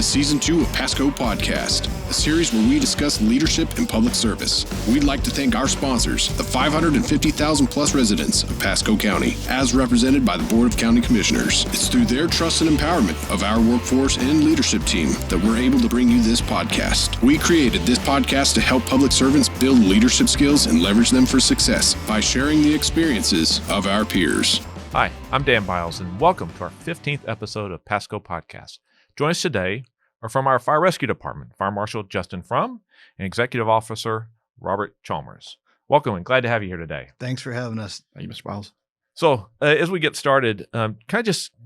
to Season 2 of Pasco Podcast, a series where we discuss leadership in public service. We'd like to thank our sponsors, the 550,000 plus residents of Pasco County, as represented by the Board of County Commissioners. It's through their trust and empowerment of our workforce and leadership team that we're able to bring you this podcast. We created this podcast to help public servants build leadership skills and leverage them for success by sharing the experiences of our peers. Hi, I'm Dan Biles, and welcome to our 15th episode of Pasco Podcast. Join us today are from our Fire Rescue Department, Fire Marshal Justin Frum and Executive Officer Robert Chalmers. Welcome and glad to have you here today. Thanks for having us. Thank you, Mr. Biles. So as we get started, can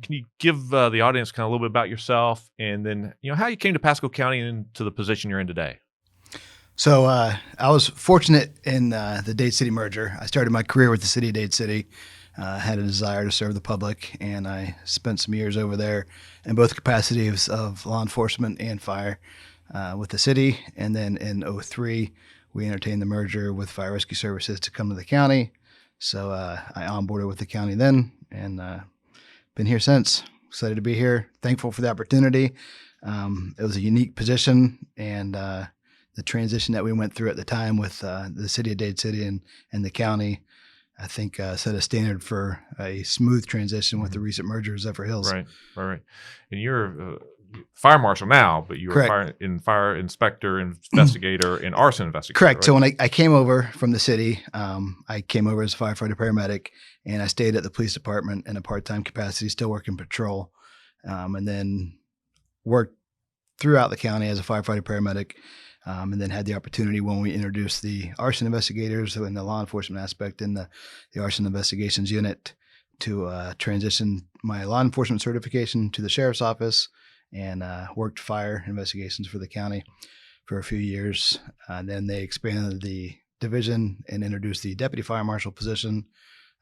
you give the audience kind of a little bit about yourself and then, how you came to Pasco County and to the position you're in today? So I was fortunate in the Dade City merger. I started my career with the city of Dade City. Had a desire to serve the public, and I spent some years over there in both capacities of law enforcement and fire with the city. And then in 2003, we entertained the merger with Fire Rescue Services to come to the county. So I onboarded with the county then, and been here since. Excited to be here. Thankful for the opportunity. It was a unique position, and the transition that we went through at the time with the city of Dade City and the county, I think set a standard for a smooth transition with the recent merger of Zephyr Hills. Right. And you're fire marshal now, but you were fire inspector, investigator, and arson investigator. Correct. Right? So when I came over from the city, I came over as a firefighter paramedic, and I stayed at the police department in a part-time capacity, still working patrol, and then worked throughout the county as a firefighter paramedic. And then had the opportunity when we introduced the arson investigators in the law enforcement aspect in the arson investigations unit to transition my law enforcement certification to the sheriff's office and worked fire investigations for the county for a few years. Then they expanded the division and introduced the deputy fire marshal position.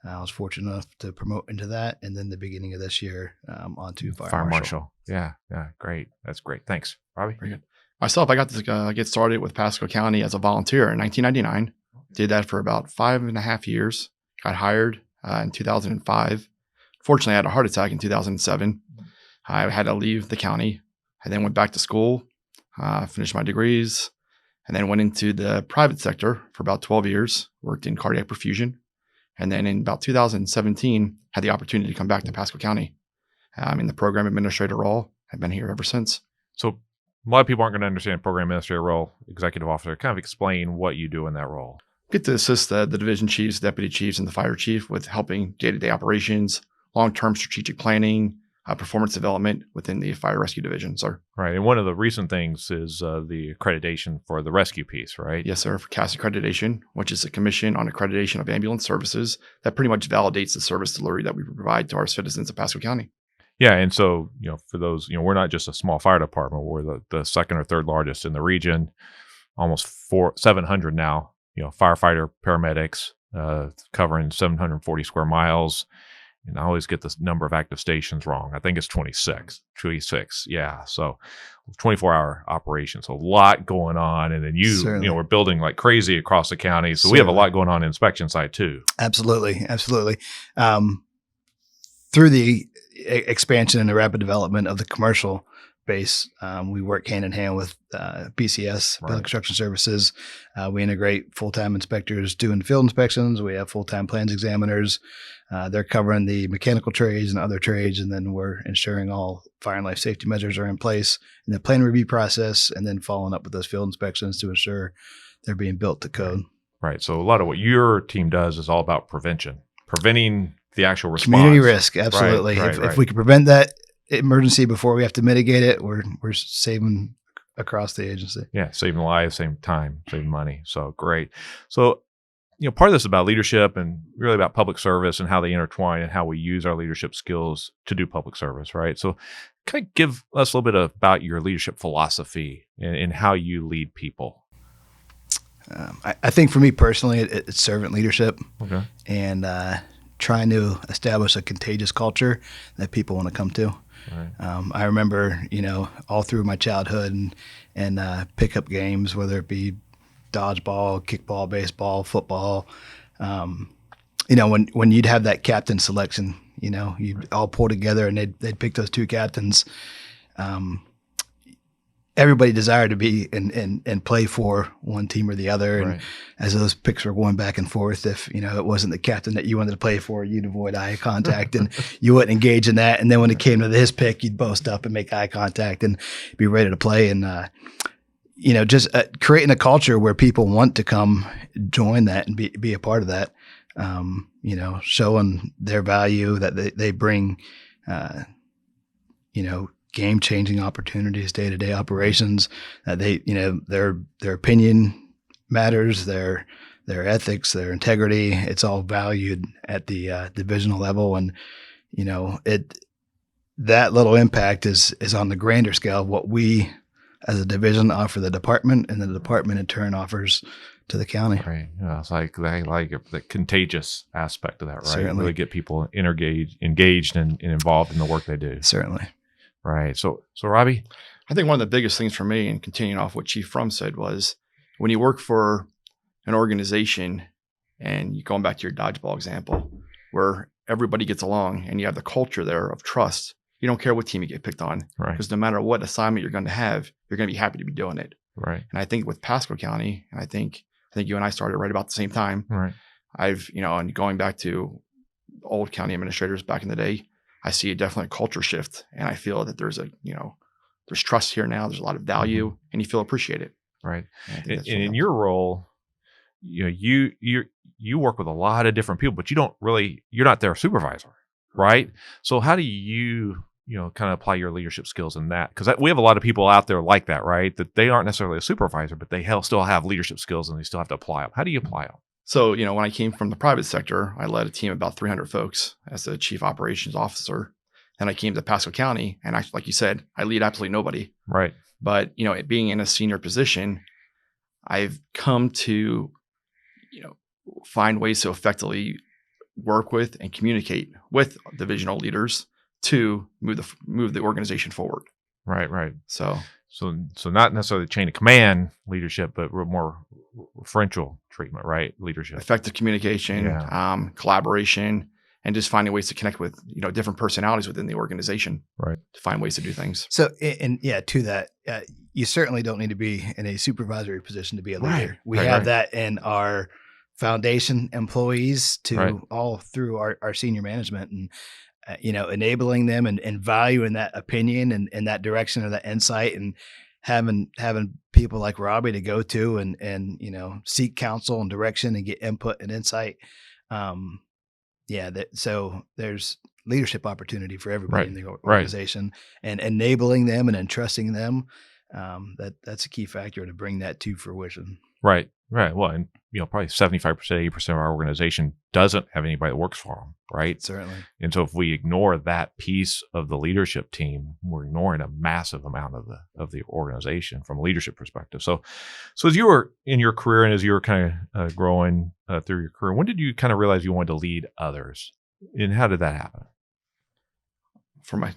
I was fortunate enough to promote into that, and then the beginning of this year onto fire marshal. Yeah, great. That's great. Thanks, Robbie. Very good. Myself, I got to get started with Pasco County as a volunteer in 1999. Did that for about 5.5 years. Got hired in 2005. Fortunately, I had a heart attack in 2007. I had to leave the county. I then went back to school, finished my degrees, and then went into the private sector for about 12 years. Worked in cardiac perfusion. And then in about 2017, had the opportunity to come back to Pasco County. I'm in the program administrator role. I've been here ever since. So a lot of people aren't going to understand program administrator role, executive officer. Kind of explain what you do in that role. Get to assist the division chiefs, deputy chiefs, and the fire chief with helping day-to-day operations, long-term strategic planning, performance development within the fire rescue division, sir. Right. And one of the recent things is the accreditation for the rescue piece, right? Yes, sir. For CAS accreditation, which is a commission on accreditation of ambulance services that pretty much validates the service delivery that we provide to our citizens of Pasco County. Yeah, and so, for those, we're not just a small fire department. We're the second or third largest in the region, almost 700 now, firefighter, paramedics, covering 740 square miles. And I always get the number of active stations wrong. I think it's 26, yeah. So 24-hour operations, so a lot going on. And then we're building like crazy across the county. So we have a lot going on in the inspection side too. Absolutely. Through the expansion and the rapid development of the commercial base, we work hand in hand with BCS, Building Construction Services. We integrate full-time inspectors doing field inspections. We have full-time plans examiners. They're covering the mechanical trades and other trades, and then we're ensuring all fire and life safety measures are in place in the plan review process, and then following up with those field inspections to ensure they're being built to code. Right. So a lot of what your team does is all about preventing the actual response. Community risk, absolutely. Right. If we can prevent that emergency before we have to mitigate it, we're saving across the agency. Yeah, saving lives, saving time, saving money. So great. So, part of this is about leadership and really about public service and how they intertwine and how we use our leadership skills to do public service, right? So kind of give us a little bit about your leadership philosophy and how you lead people. I think for me personally, it's servant leadership. Okay. And trying to establish a contagious culture that people want to come to. Right. I remember, all through my childhood and pickup games, whether it be dodgeball, kickball, baseball, football, when you'd have that captain selection, you'd all pull together and they'd pick those two captains. everybody desired to be and play for one team or the other. And Right. as those picks were going back and forth, if it wasn't the captain that you wanted to play for, you'd avoid eye contact and you wouldn't engage in that. And then when it came to his pick, you'd boast up and make eye contact and be ready to play. And just creating a culture where people want to come join that and be a part of that. Showing their value that they bring. Game-changing opportunities, day-to-day operations, that their opinion matters, their ethics, their integrity, it's all valued at the divisional level. And, that little impact is on the grander scale of what we as a division offer the department, and the department in turn offers to the county. Right. It's like the contagious aspect of that, right? Certainly. Really get people engaged and involved in the work they do. Certainly. Right. So Robbie? I think one of the biggest things for me, and continuing off what Chief Frum said, was when you work for an organization, and you going back to your dodgeball example, where everybody gets along and you have the culture there of trust, you don't care what team you get picked on, Right. because no matter what assignment you're going to have, you're going to be happy to be doing it. Right. And I think with Pasco County, and I think you and I started right about the same time. Right. And going back to old county administrators back in the day, I see a definite culture shift, and I feel that there's there's trust here now. There's a lot of value, Mm-hmm. and you feel appreciated. Right. And I think And that's really in your role, you work with a lot of different people, but you're not their supervisor, right? So how do you kind of apply your leadership skills in that? Because we have a lot of people out there like that, right? That they aren't necessarily a supervisor, but they still have leadership skills and they still have to apply them. How do you apply them? So, when I came from the private sector, I led a team of about 300 folks as the chief operations officer. Then I came to Pasco County, and like you said, I lead absolutely nobody. Right. But, being in a senior position, I've come to, find ways to effectively work with and communicate with divisional leaders to move the organization forward. Right. Right. So not necessarily chain of command leadership, but more referential treatment, right? Leadership. effective communication, Yeah. Collaboration, and just finding ways to connect with, different personalities within the organization. Right. To find ways to do things. So, to that, you certainly don't need to be in a supervisory position to be a leader. Right. We Right, have right. that in our foundation employees to Right. all through our senior management, and enabling them and valuing that opinion and that direction or that insight, and having people like Robbie to go to and seek counsel and direction and get input and insight. So there's leadership opportunity for everybody in the organization, and enabling them and entrusting them. That's a key factor to bring that to fruition. Right. Right. Well, and probably 75%, 80% of our organization doesn't have anybody that works for them. Right. Certainly. And so if we ignore that piece of the leadership team, we're ignoring a massive amount of the organization from a leadership perspective. So as you were in your career and as you were kind of growing through your career, when did you kind of realize you wanted to lead others, and how did that happen?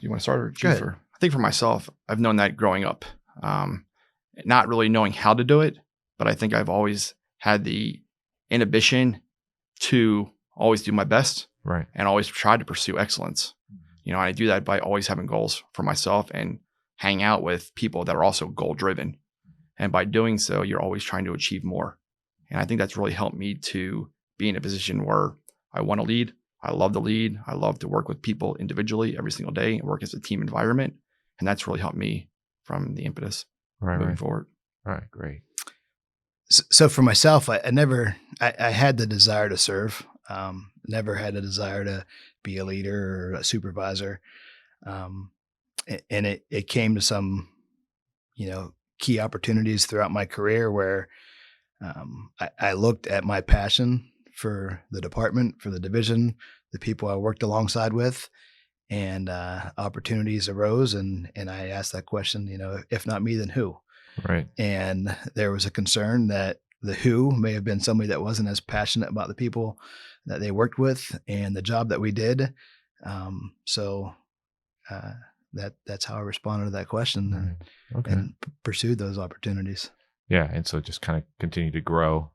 You want to start or Go ahead. Chief? I think for myself, I've known that growing up, not really knowing how to do it, but I think I've always had the inhibition to always do my best. Right. And always try to pursue excellence. I do that by always having goals for myself and hang out with people that are also goal driven. And by doing so, you're always trying to achieve more. And I think that's really helped me to be in a position where I want to lead. I love to lead. I love to work with people individually every single day and work as a team environment. And that's really helped me from the impetus moving forward. All right. Great. So for myself, I had the desire to serve. Never had a desire to be a leader or a supervisor. And it came to some, key opportunities throughout my career where I looked at my passion for the department, for the division, the people I worked alongside with, and opportunities arose. And I asked that question, if not me, then who? Right. And there was a concern that the who may have been somebody that wasn't as passionate about the people that they worked with and the job that we did. That's how I responded to that question and pursued those opportunities. Yeah. And so just kind of continue to grow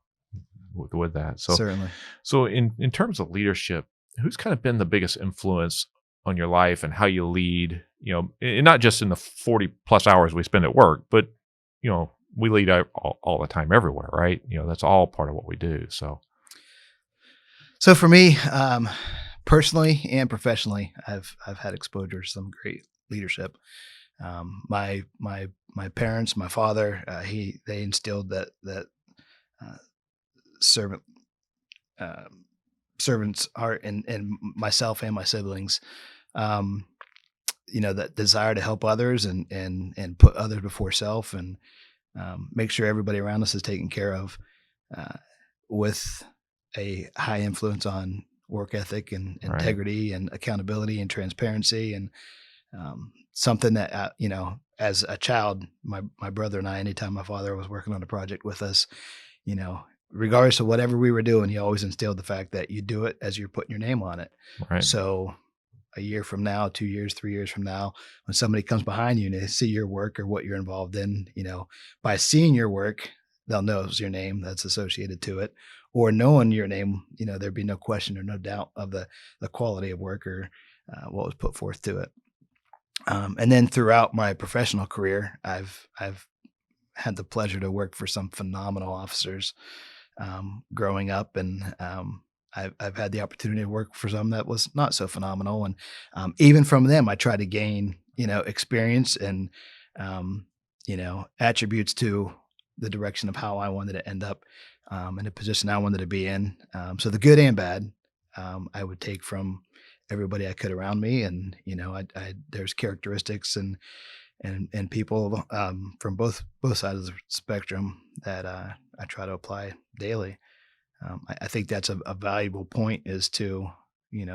with that. So Certainly. So in terms of leadership, who's kind of been the biggest influence on your life and how you lead, and not just in the 40 plus hours we spend at work, but, we lead all the time everywhere, right? That's all part of what we do. So for me, personally and professionally, I've had exposure to some great leadership. My parents, my father, they instilled that servant's heart in myself and my siblings. That desire to help others and put others before self, and make sure everybody around us is taken care of, with a high influence on work ethic and integrity and accountability and transparency, and something that as a child, my brother and I, anytime my father was working on a project with us, regardless of whatever we were doing, he always instilled the fact that you do it as you're putting your name on it. Right. So a year from now, 2 years, 3 years from now, when somebody comes behind you and they see your work or what you're involved in, by seeing your work, they'll know it's your name that's associated to it, or knowing your name, there'd be no question or no doubt of the quality of work or what was put forth to it. And then throughout my professional career, I've had the pleasure to work for some phenomenal officers growing up, and I've had the opportunity to work for some that was not so phenomenal. And even from them, I try to gain, experience and, attributes to the direction of how I wanted to end up in a position I wanted to be in. So the good and bad, I would take from everybody I could around me. And, there's characteristics and people from both sides of the spectrum that I try to apply daily. I think that's a valuable point, is to,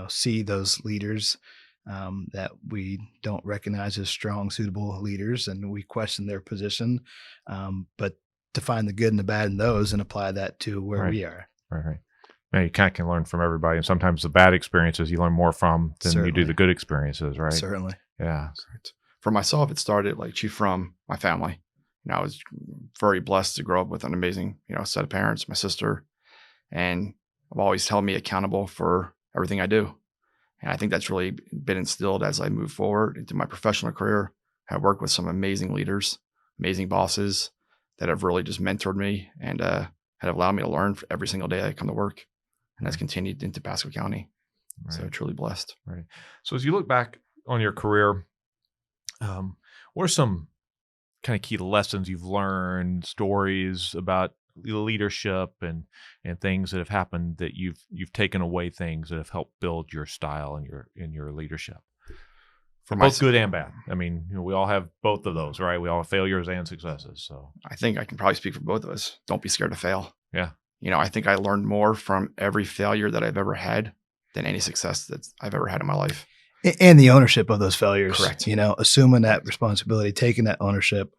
see those leaders that we don't recognize as strong, suitable leaders, and we question their position, but to find the good and the bad in those and apply that to where we are. Right. Man, you can learn from everybody, and sometimes the bad experiences you learn more from than you do the good experiences, right? Certainly. Yeah. For myself, it started like Chief Frum, my family. I was very blessed to grow up with an amazing, set of parents, my sister, and I've always held me accountable for everything I do. And I think that's really been instilled as I move forward into my professional career. I worked with some amazing leaders, amazing bosses that have really just mentored me and have allowed me to learn every single day I come to work. And that's continued into Pasco County. Right. So truly blessed. Right. So as you look back on your career, what are some kind of key lessons you've learned, stories about leadership and things that have happened that you've taken away, things that have helped build your style and your leadership? For both good and bad. I mean, we all have both of those, right? We all have failures and successes. So I think I can probably speak for both of us. Don't be scared to fail. Yeah. I think I learned more from every failure that I've ever had than any success that I've ever had in my life. And the ownership of those failures. Correct. Assuming that responsibility, taking that ownership,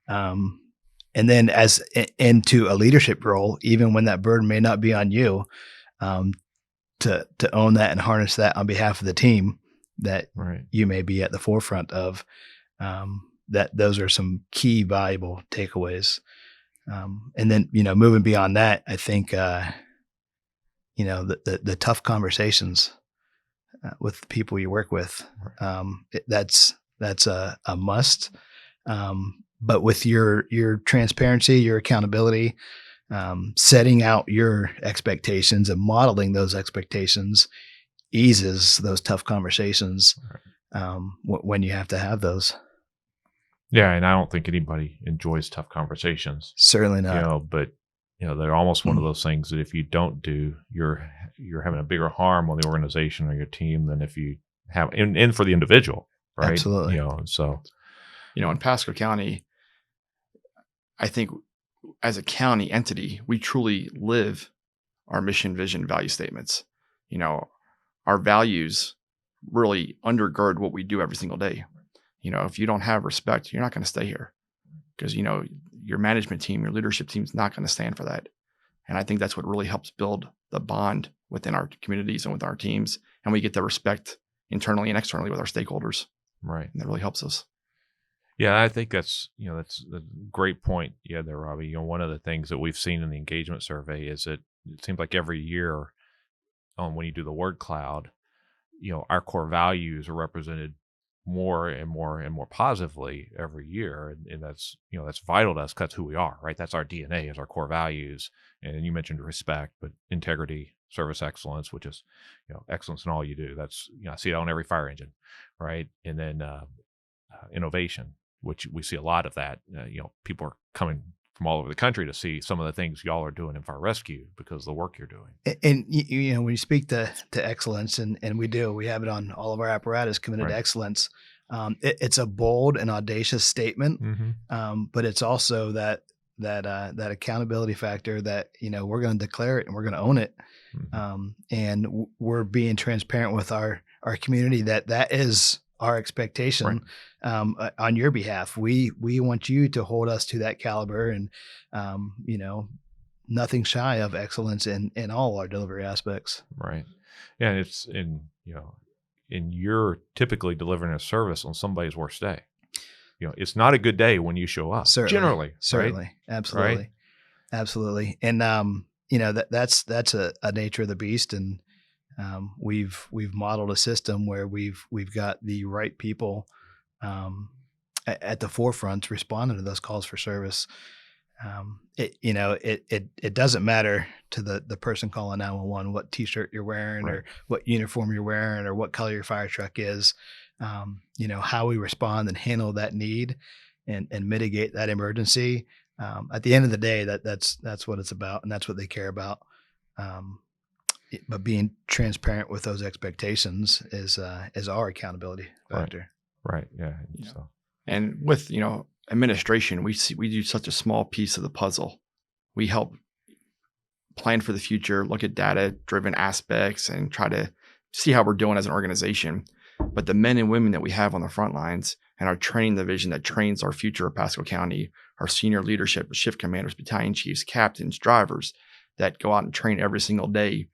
and then as into a leadership role, even when that burden may not be on you, to own that and harness that on behalf of the team that you may be at the forefront of, that those are some key valuable takeaways. And then, moving beyond that, I think, the tough conversations with the people you work with, that's a must. But with your transparency, your accountability, setting out your expectations and modeling those expectations eases those tough conversations when you have to have those. Yeah, and I don't think anybody enjoys tough conversations. Certainly not. But they're almost one of those things that if you don't do, you're having a bigger harm on the organization or your team than if you have, and for the individual, right? Absolutely. In Pasco County, I think as a county entity, we truly live our mission, vision, value statements. Our values really undergird what we do every single day. If you don't have respect, you're not going to stay here because, your management team, your leadership team is not going to stand for that. And I think that's what really helps build the bond within our communities and with our teams. And we get the respect internally and externally with our stakeholders. Right. And that really helps us. Yeah, I think that's a great point. Yeah, there, Robbie. One of the things that we've seen in the engagement survey is that it seems like every year when you do the word cloud, our core values are represented more and more positively every year, and that's that's vital to us. That's who we are, right? That's our DNA, is our core values. And you mentioned respect, but integrity, service excellence, which is excellence in all you do. That's I see it on every fire engine, right? And then innovation, which we see a lot of that. People are coming from all over the country to see some of the things y'all are doing in fire rescue because of the work you're doing. And when you speak to excellence, and we have it on all of our apparatus, committed to excellence. It's a bold and audacious statement, but it's also that accountability factor that we're going to declare it and we're going to own it, and we're being transparent with our community that is our expectation on your behalf. We want you to hold us to that caliber, and nothing shy of excellence in all our delivery aspects. Right. Yeah, and it's and you're typically delivering a service on somebody's worst day. It's not a good day when you show up. Certainly, right? Absolutely, right? Absolutely. And that's a nature of the beast, and we've modeled a system where we've got the right people at the forefront responding to those calls for service. It doesn't matter to the person calling 911 what T-shirt you're wearing, or what uniform you're wearing, or what color your fire truck is. How we respond and handle that need and mitigate that emergency. At the end of the day, that's what it's about, and that's what they care about. But being transparent with those expectations is our accountability factor. Right. Yeah. So. And with administration, we do such a small piece of the puzzle. We help plan for the future, look at data-driven aspects, and try to see how we're doing as an organization. But the men and women that we have on the front lines, and our training division that trains our future of Pasco County, our senior leadership, shift commanders, battalion chiefs, captains, drivers that go out and train every single day.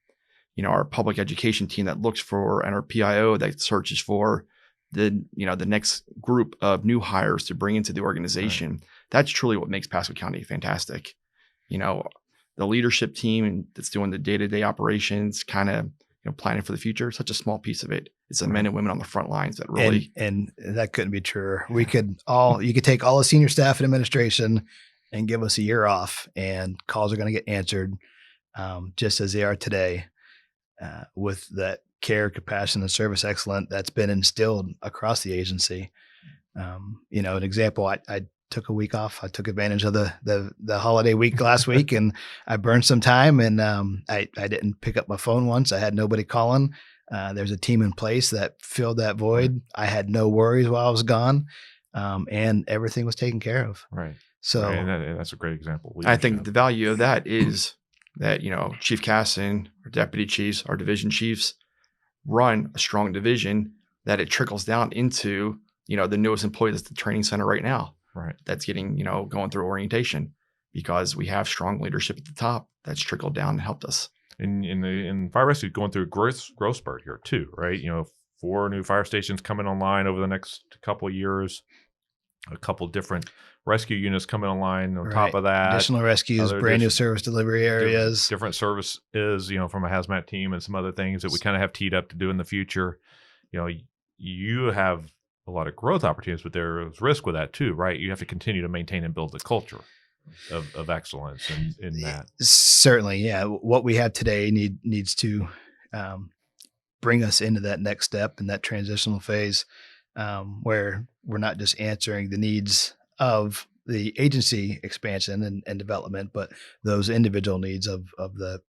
Our public education team that looks for, and our PIO that searches for the next group of new hires to bring into the organization. Right. That's truly what makes Pasco County fantastic. The leadership team that's doing the day-to-day operations, kind of planning for the future, such a small piece of it. It's the men and women on the front lines that really and that couldn't be truer. You could take all the senior staff and administration and give us a year off, and calls are going to get answered just as they are today, with that care, compassion, and service excellence that's been instilled across the agency. An example, I took a week off. I took advantage of the holiday week last week, and I burned some time, and I didn't pick up my phone once. I had nobody calling. There's a team in place that filled that void. I had no worries while I was gone, and everything was taken care of. Right. So and that's a great example. I think the value of that is that, Chief Casson, our deputy chiefs, our division chiefs run a strong division, that it trickles down into, the newest employee that's the training center right now. Right. That's getting, going through orientation, because we have strong leadership at the top that's trickled down and helped us. In fire rescue, going through a growth spurt here too, right? 4 new fire stations coming online over the next couple of years, a couple different rescue units coming online on top of that. Additional rescues, brand new service delivery areas. Different services, from a hazmat team, and some other things that we kind of have teed up to do in the future. You have a lot of growth opportunities, but there's risk with that too, right? You have to continue to maintain and build the culture of excellence in that. Certainly, yeah. What we have today needs to bring us into that next step in that transitional phase, where we're not just answering the needs of the agency expansion and development, but those individual needs of the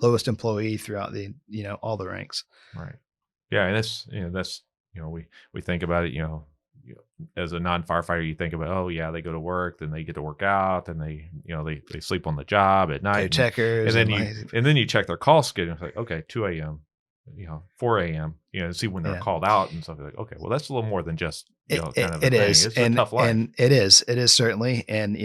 lowest employee throughout the all the ranks. Right. Yeah, and that's we think about it. As a non-firefighter, you think about, oh yeah, they go to work, then they get to work out, then they they sleep on the job at night, checkers, and then you check their call schedule. It's like, okay, 2 a.m. 4 a.m. See when they're called out and stuff. Like, okay, well, that's a little more than just kind of it is. It's a tough life. And it is certainly. And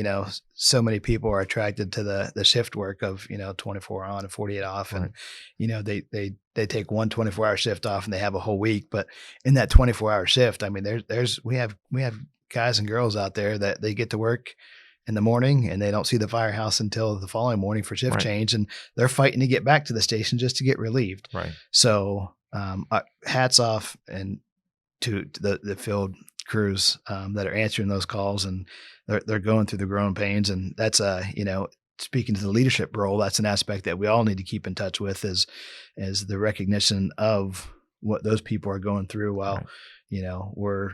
so many people are attracted to the shift work of 24 on and 48 off, right. And they take one 24-hour shift off and they have a whole week. But in that 24-hour shift, I mean, we have guys and girls out there that they get to work in the morning and they don't see the firehouse until the following morning for shift change, and they're fighting to get back to the station just to get relieved. Right. So hats off and to the field crews that are answering those calls, and they're going through the growing pains. And that's speaking to the leadership role, that's an aspect that we all need to keep in touch with, is the recognition of what those people are going through while, we're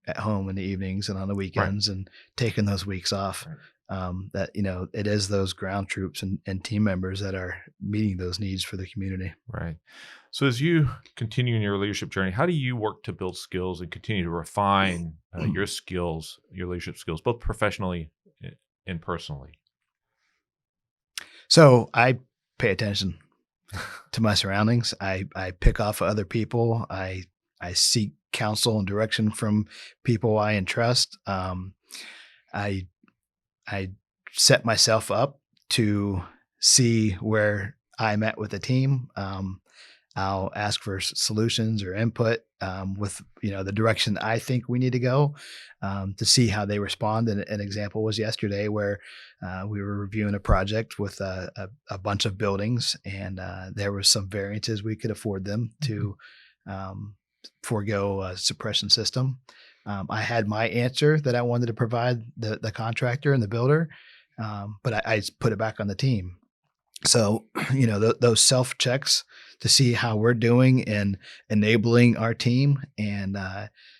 at home in the evenings and on the weekends and taking those weeks off. That, it is those ground troops and team members that are meeting those needs for the community. Right. So as you continue in your leadership journey, how do you work to build skills and continue to refine your skills, your leadership skills, both professionally and personally? So I pay attention to my surroundings. I pick off of other people. I seek counsel and direction from people I entrust. I set myself up to see where I'm at with the team. I'll ask for solutions or input with the direction I think we need to go, to see how they respond. And an example was yesterday where we were reviewing a project with a bunch of buildings, and there was some variances we could afford them to forego a suppression system. I had my answer that I wanted to provide the contractor and the builder, but I put it back on the team. So, those self checks to see how we're doing in enabling our team and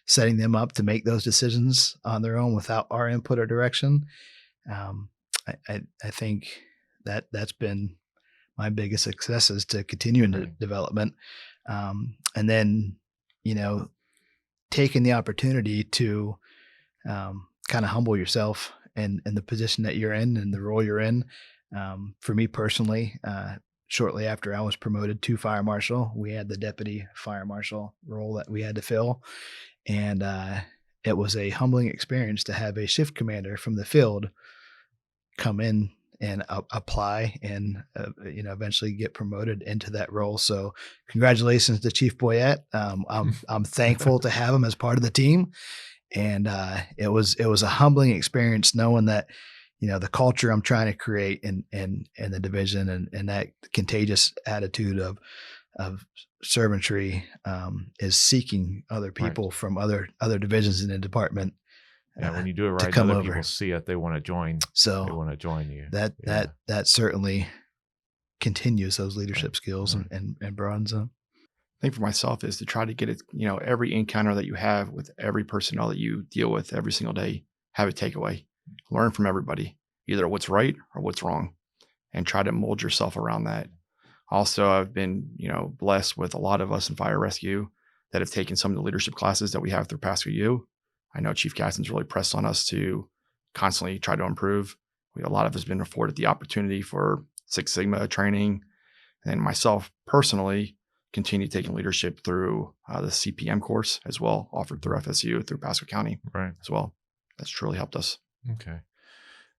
setting them up to make those decisions on their own without our input or direction. I think that's been my biggest successes to continue into development. And then, taking the opportunity to kind of humble yourself in the position that you're in and the role you're in. For me personally, shortly after I was promoted to fire marshal, we had the deputy fire marshal role that we had to fill. And it was a humbling experience to have a shift commander from the field come in and apply and eventually get promoted into that role. So congratulations to Chief Boyette. I'm thankful to have him as part of the team. And it was a humbling experience knowing that the culture I'm trying to create in the division and that contagious attitude of servantry is seeking other people from other divisions in the department. Yeah, when you do it right, other people see it. They want to join. So they want to join you. That certainly continues those leadership skills and broadens them. I think for myself is to try to get it, every encounter that you have with every personnel that you deal with every single day, have a takeaway. Learn from everybody, either what's right or what's wrong, and try to mold yourself around that. Also, I've been, blessed with a lot of us in fire rescue that have taken some of the leadership classes that we have through Pasco U. I know Chief Gaston's really pressed on us to constantly try to improve. A lot of us have been afforded the opportunity for Six Sigma training. And myself personally continue taking leadership through the CPM course as well, offered through FSU, through Pasco County as well. That's truly helped us. Okay.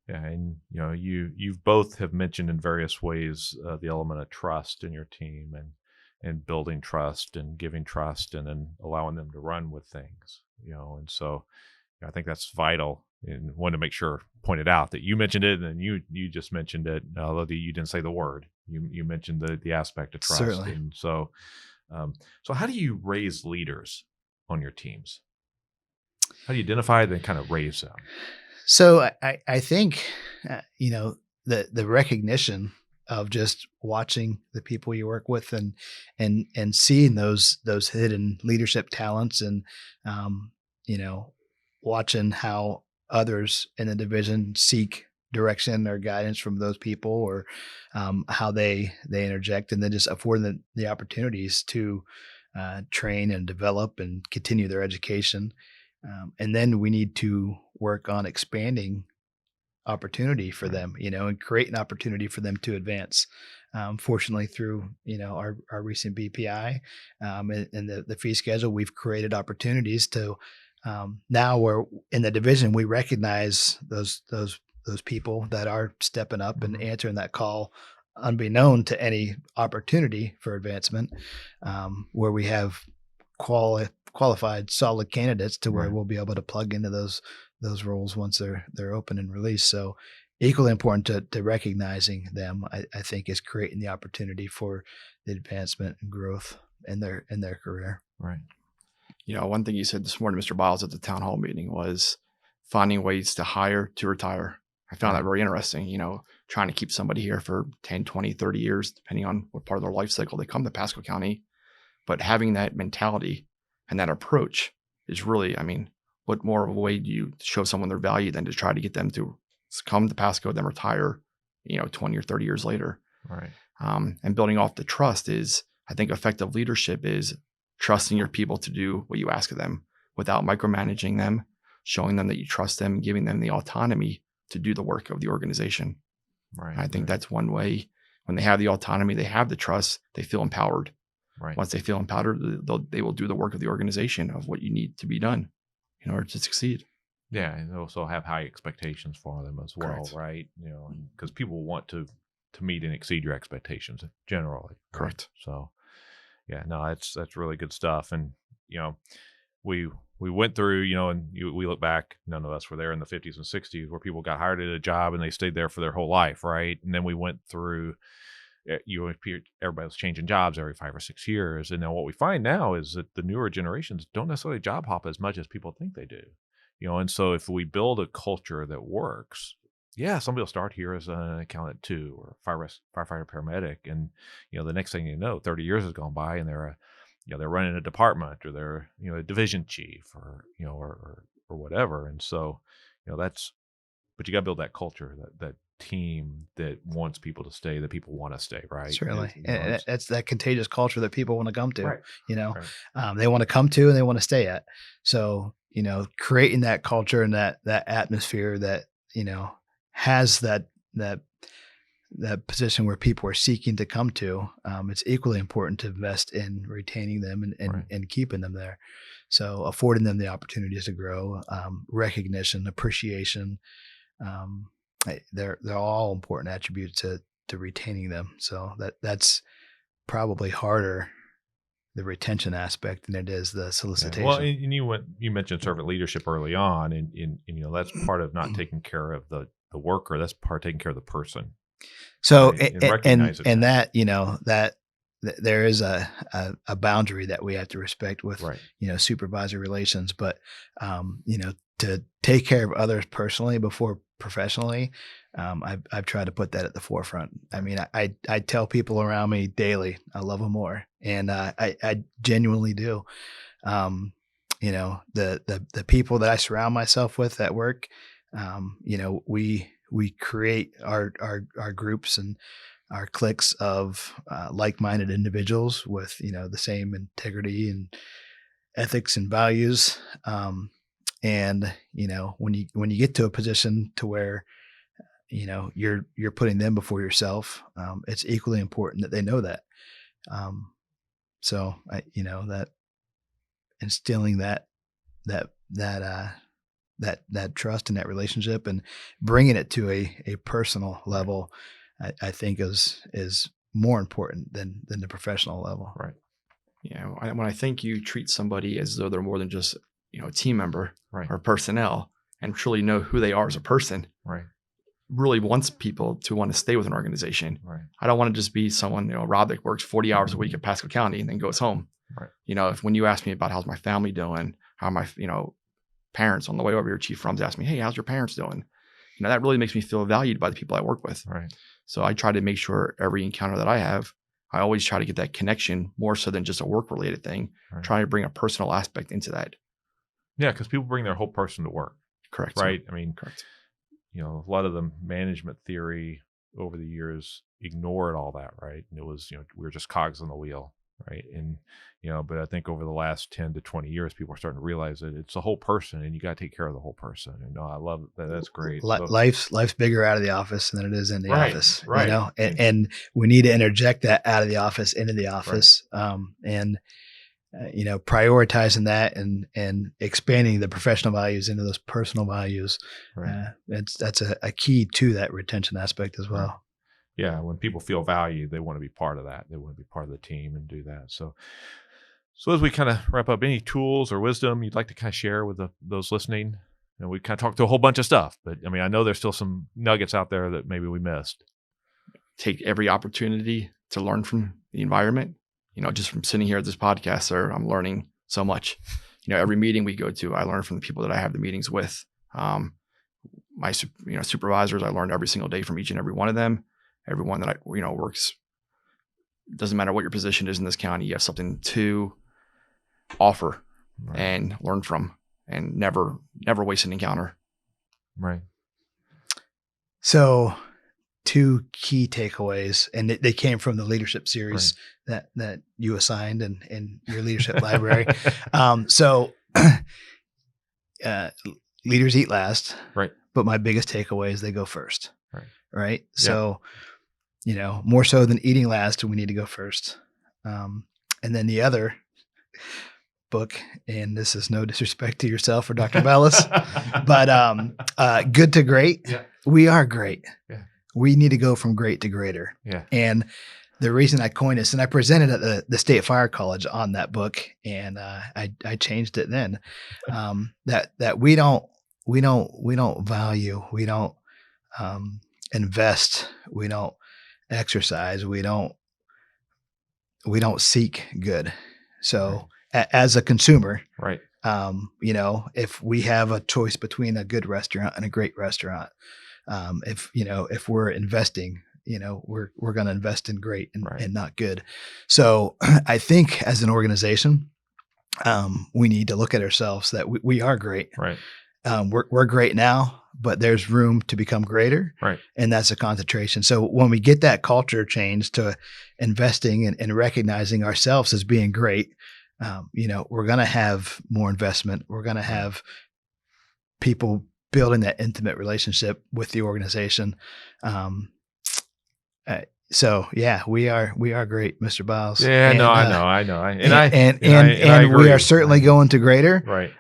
Yeah. And, you both have mentioned in various ways the element of trust in your team and building trust and giving trust and then allowing them to run with things, and so I think that's vital. And wanted to make sure pointed out that you mentioned it and you just mentioned it, although you didn't say the word. You mentioned the aspect of trust. Certainly. And so, so how do you raise leaders on your teams? How do you identify and kind of raise them? So I think, the recognition of just watching the people you work with and seeing those hidden leadership talents and, watching how others in the division seek direction or guidance from those people or how they interject, and then just afford them the opportunities to train and develop and continue their education. And then we need to work on expanding opportunity for them, and create an opportunity for them to advance. Fortunately, through our recent BPI and the fee schedule, we've created opportunities to now we're in the division. We recognize those people that are stepping up and answering that call, unbeknown to any opportunity for advancement, where we have qualified, solid candidates to where we'll be able to plug into those roles once they're open and released. So equally important to recognizing them, I think, is creating the opportunity for the advancement and growth in their career. Right. One thing you said this morning, Mr. Biles, at the town hall meeting was finding ways to hire to retire. I found that very interesting, trying to keep somebody here for 10, 20, 30 years, depending on what part of their life cycle they come to Pasco County. But having that mentality and that approach is really, what more of a way do you show someone their value than to try to get them to come to Pasco, then retire, 20 or 30 years later. Right. And building off the trust is, I think effective leadership is trusting your people to do what you ask of them without micromanaging them, showing them that you trust them, giving them the autonomy to do the work of the organization. Right. And I think that's one way. When they have the autonomy, they have the trust, they feel empowered. Right. Once they feel empowered, they will do the work of the organization of what you need to be done in order to succeed. Yeah, and they also have high expectations for them as well, Correct. right? Because people want to meet and exceed your expectations generally. Correct. So, yeah, no, that's really good stuff. And we went through, and we look back. None of us were there in the 50s and 60s where people got hired at a job and they stayed there for their whole life, right? And then we went through. Everybody was changing jobs every 5 or 6 years, and then what we find now is that the newer generations don't necessarily job hop as much as people think they do. And so if we build a culture that works, somebody will start here as an accountant too, or firefighter, paramedic, and the next thing you know, 30 years has gone by, and they're running a department, or they're a division chief, or or whatever. And so but you got to build that culture, that team that wants people to stay, that people want to stay, right? Certainly. And that's that contagious culture that people want to come to, right. They want to come to and they want to stay at. So, creating that culture and that atmosphere that, has that position where people are seeking to come to, it's equally important to invest in retaining them and keeping them there. So affording them the opportunities to grow, recognition, appreciation, they're all important attributes to retaining them. So that's probably harder, the retention aspect, than it is the solicitation. Yeah. Well, and you mentioned servant leadership early on, and that's part of not taking care of the worker. That's part of taking care of the person. So right? and that that there is a boundary that we have to respect with supervisor relations, but to take care of others personally before professionally, I've tried to put that at the forefront. I mean, I tell people around me daily I love them more, and I genuinely do. The people that I surround myself with at work, we create our groups and our cliques of like-minded individuals with the same integrity and ethics and values. And when you get to a position to where you're putting them before yourself, it's equally important that they know that. So that instilling that trust and that relationship and bringing it to a personal level, I think is more important than the professional level. Right. Yeah. When I think you treat somebody as though they're more than just a team member or personnel, and truly know who they are as a person, really wants people to want to stay with an organization. Right. I don't want to just be someone, Rob, that works 40 hours a week at Pasco County and then goes home. Right. If when you ask me about how's my family doing, how my parents, on the way over here, Chief Frum's asked me, hey, how's your parents doing? That really makes me feel valued by the people I work with. Right. So I try to make sure every encounter that I have, I always try to get that connection more so than just a work related thing. Try to bring a personal aspect into that. Yeah, because people bring their whole person to work. Correct. Right. Sir. I mean, correct. A lot of the management theory over the years ignored all that, right? And it was, we were just cogs on the wheel, right? And, but I think over the last 10 to 20 years, people are starting to realize that it's a whole person and you got to take care of the whole person. And I love that. That's great. Life's bigger out of the ofher than it is in the office, right. And we need to interject that out of the office into the office. Prioritizing that and expanding the professional values into those personal values. Right. That's a key to that retention aspect as well. Right. Yeah. When people feel valued, they want to be part of that. They want to be part of the team and do that. So as we kind of wrap up, any tools or wisdom you'd like to kind of share with those listening? We kind of talked to a whole bunch of stuff, but I know there's still some nuggets out there that maybe we missed. Take every opportunity to learn from the environment. just from sitting here at this podcast, sir, I'm learning so much. Every meeting we go to, I learn from the people that I have the meetings with. My supervisors, I learned every single day from each and every one of them. Everyone that works, doesn't matter what your position is in this county, you have something to offer and learn from, and never waste an encounter. Right. So 2 key takeaways, and they came from the leadership series that you assigned in your leadership library. Leaders eat last. Right. But my biggest takeaway is they go first. Right. Yeah. So, more so than eating last, we need to go first. And then the other book, and this is no disrespect to yourself or Dr. Biles, but Good to Great. Yeah. We are great. Yeah. We need to go from great to greater. Yeah. And the reason I coined this, and I presented at the State Fire College on that book, and I changed it then. That we don't value, we don't invest, we don't exercise, we don't seek good. So as a consumer, right. If we have a choice between a good restaurant and a great restaurant, if we're investing, we're going to invest in great and not good. So I think as an organization, we need to look at ourselves that we are great. Right. We're great now, but there's room to become greater. Right. And that's a concentration. So when we get that culture change to investing and recognizing ourselves as being great, we're going to have more investment. We're going to have people building that intimate relationship with the organization. So yeah, we are great, Mr. Biles. Yeah, and, I know. And we are certainly going to greater. Right.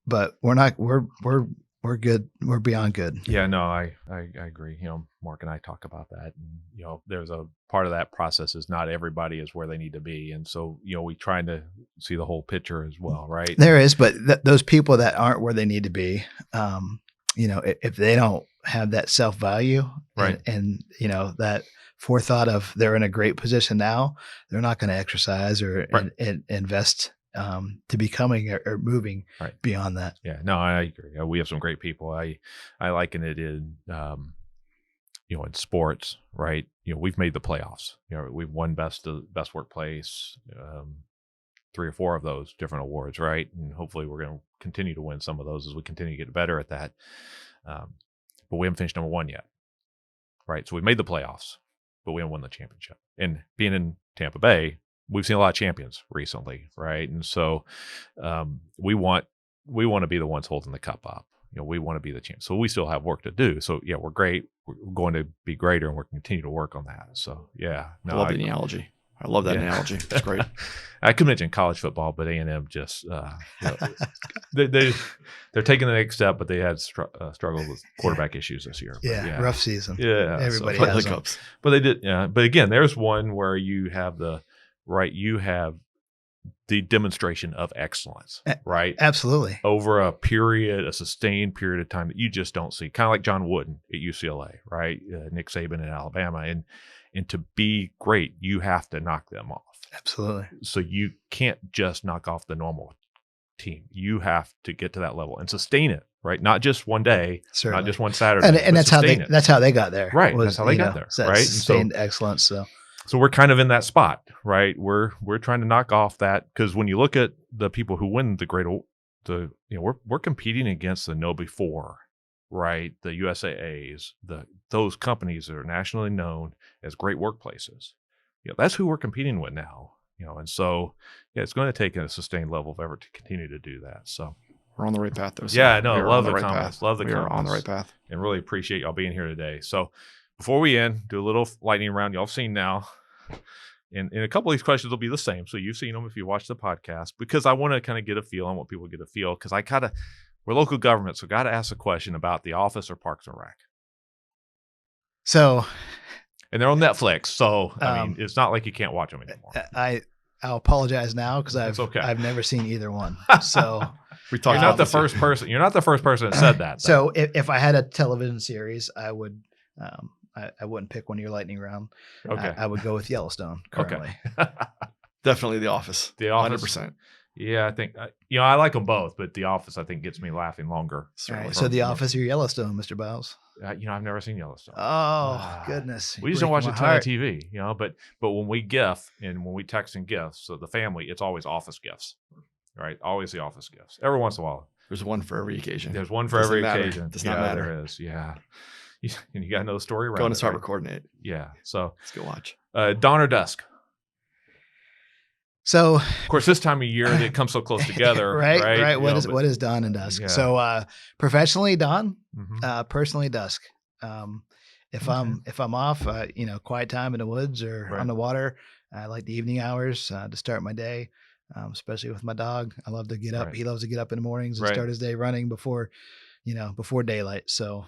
But we're not, we're good. We're beyond good. Yeah, no, I agree. Mark and I talk about that, and, there's a part of that process is not everybody is where they need to be. And so, we trying to see the whole picture as well. Right. There is, but those people that aren't where they need to be, if they don't have that self-value right. and that forethought of they're in a great position now, they're not going to exercise or invest to becoming or moving beyond that. Yeah, no, I agree. We have some great people. I liken it in, in sports, right? We've made the playoffs. We've won best workplace, 3 or 4 of those different awards, right? And hopefully we're going to continue to win some of those as we continue to get better at that. But we haven't finished number 1 yet, right? So we made the playoffs, but we haven't won the championship. And being in Tampa Bay, we've seen a lot of champions recently, right? And so we want to be the ones holding the cup up. We want to be the champ. So we still have work to do. So yeah, we're great. We're going to be greater, and we're going to continue to work on that. So yeah, I love the analogy. I love that analogy. It's great. I could mention college football, but A&M just they're taking the next step, but they had struggled with quarterback issues this year. Yeah, rough season. Yeah, everybody has them. But they did. Yeah, but again, there's one where you have you have the demonstration of excellence, right? Absolutely. Over a sustained period of time that you just don't see. Kind of like John Wooden at UCLA, right? Nick Saban in Alabama. And to be great, you have to knock them off. Absolutely. So you can't just knock off the normal team. You have to get to that level and sustain it, right? Not just one day, Certainly. not just one Saturday. And that's how they got there. Right. That's how they got there. Right. Sustained excellence. So we're kind of in that spot, right? We're trying to knock off that, because when you look at the people who win we're competing against the know before, right? The USAAs, those companies that are nationally known as great workplaces. That's who we're competing with now. And so it's going to take a sustained level of effort to continue to do that. So we're on the right path, though. Yeah, no, love the comments. Love the comments. We're on the right path, and really appreciate y'all being here today. So before we end, do a little lightning round. Y'all have seen now. And a couple of these questions will be the same. So you've seen them if you watch the podcast, because I want to kind of get a feel on what people get a feel. Because we're local government, so got to ask a question about the office or Parks and Rec. So, and they're on Netflix, so I mean, it's not like you can't watch them anymore. I'll apologize now because I've never seen either one. So you're not the first person. You're not the first person that said that. So if I had a television series, I would I wouldn't pick one of your lightning round. Okay. I would go with Yellowstone currently. Okay. Definitely The Office. The Office. 100%. Yeah, I think I like them both, but The Office I think gets me laughing longer. All right, so The Office or Yellowstone, Mr. Biles? I've never seen Yellowstone. Oh goodness! We just don't watch a ton of TV, but when we GIF and when we text and GIFs, so the family, it's always Office GIFs, right? Always the Office GIFs. Every once in a while, there's one for every occasion. There's one for every occasion. Does not matter. There is. Yeah, and you got to know the story. Go and start recording it. Yeah. So let's go watch. Dawn or dusk. So, of course, this time of year it comes so close together, right? What is dawn and dusk? Yeah. So, professionally, dawn. Personally, dusk. If I'm off, quiet time in the woods or on the water, I like the evening hours to start my day, especially with my dog. I love to get up. He loves to get up in the mornings and start his day running before daylight. So,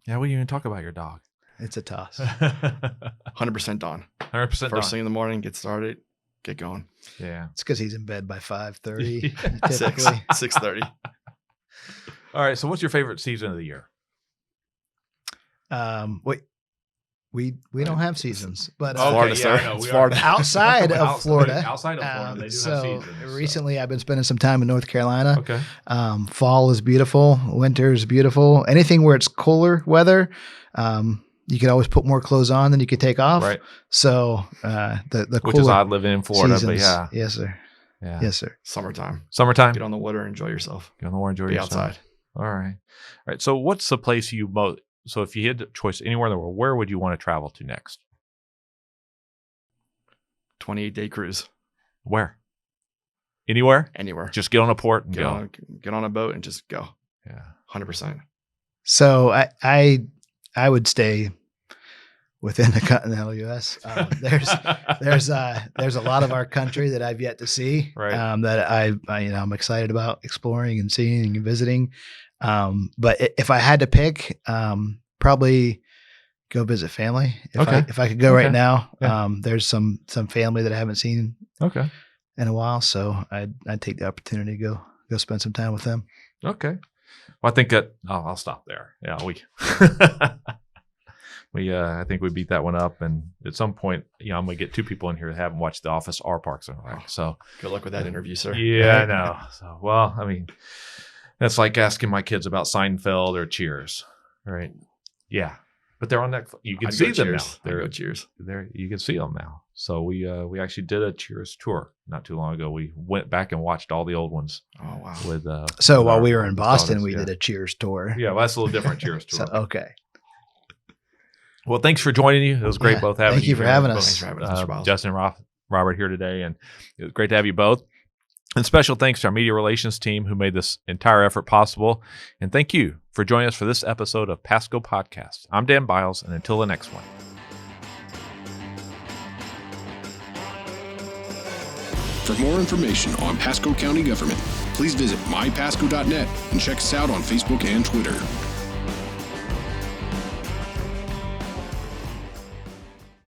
yeah, we even talk about your dog. It's a toss. 100% dawn. 100% First thing in the morning, get started. Get going. Yeah. It's because he's in bed by 5:30. 6:30. All right. So what's your favorite season of the year? We don't have seasons, but Florida, sir. It's Florida. Outside of Florida. Outside of Florida, they do have seasons. Recently I've been spending some time in North Carolina. Okay. Fall is beautiful. Winter is beautiful. Anything where it's cooler weather, you could always put more clothes on than you could take off. Right. So the which is odd living in Florida, seasons, but yeah. Yes, sir. Yeah. Yes, sir. Summertime. Get on the water, enjoy yourself. Get on the water, enjoy yourself. Outside. All right. So what's the place you most? So if you had a choice anywhere in the world, where would you want to travel to next? 28-day cruise. Where? Anywhere? Anywhere. Just get on a port and get on a boat and just go. Yeah. 100%. So I would stay within the continental U.S. There's a lot of our country that I've yet to see, that I'm excited about exploring and seeing and visiting. But if I had to pick, probably go visit family. If I could go right now, there's some family that I haven't seen in a while, so I'd take the opportunity to go spend some time with them. Okay. Well, I think that I'll stop there. Yeah, I think we beat that one up, and at some point, I'm gonna get two people in here that haven't watched The Office or Parks and Rec. So good luck with that interview, sir. Yeah, I know. So, well, I mean, that's like asking my kids about Seinfeld or Cheers, right? Yeah, but they're on Netflix. You can see them now. They're Cheers. You can see them now. So we actually did a Cheers tour not too long ago. We went back and watched all the old ones. Oh wow! So while we were in Boston, we did a Cheers tour. Yeah, well, that's a little different Cheers tour. Okay. Well, thanks for joining you. It was great both having you. Thank you for having us. Thanks for having us, Mr. Biles. Justin and Robert here today, and it was great to have you both. And special thanks to our media relations team who made this entire effort possible. And thank you for joining us for this episode of Pasco Podcast. I'm Dan Biles, and until the next one. For more information on Pasco County government, please visit mypasco.net and check us out on Facebook and Twitter.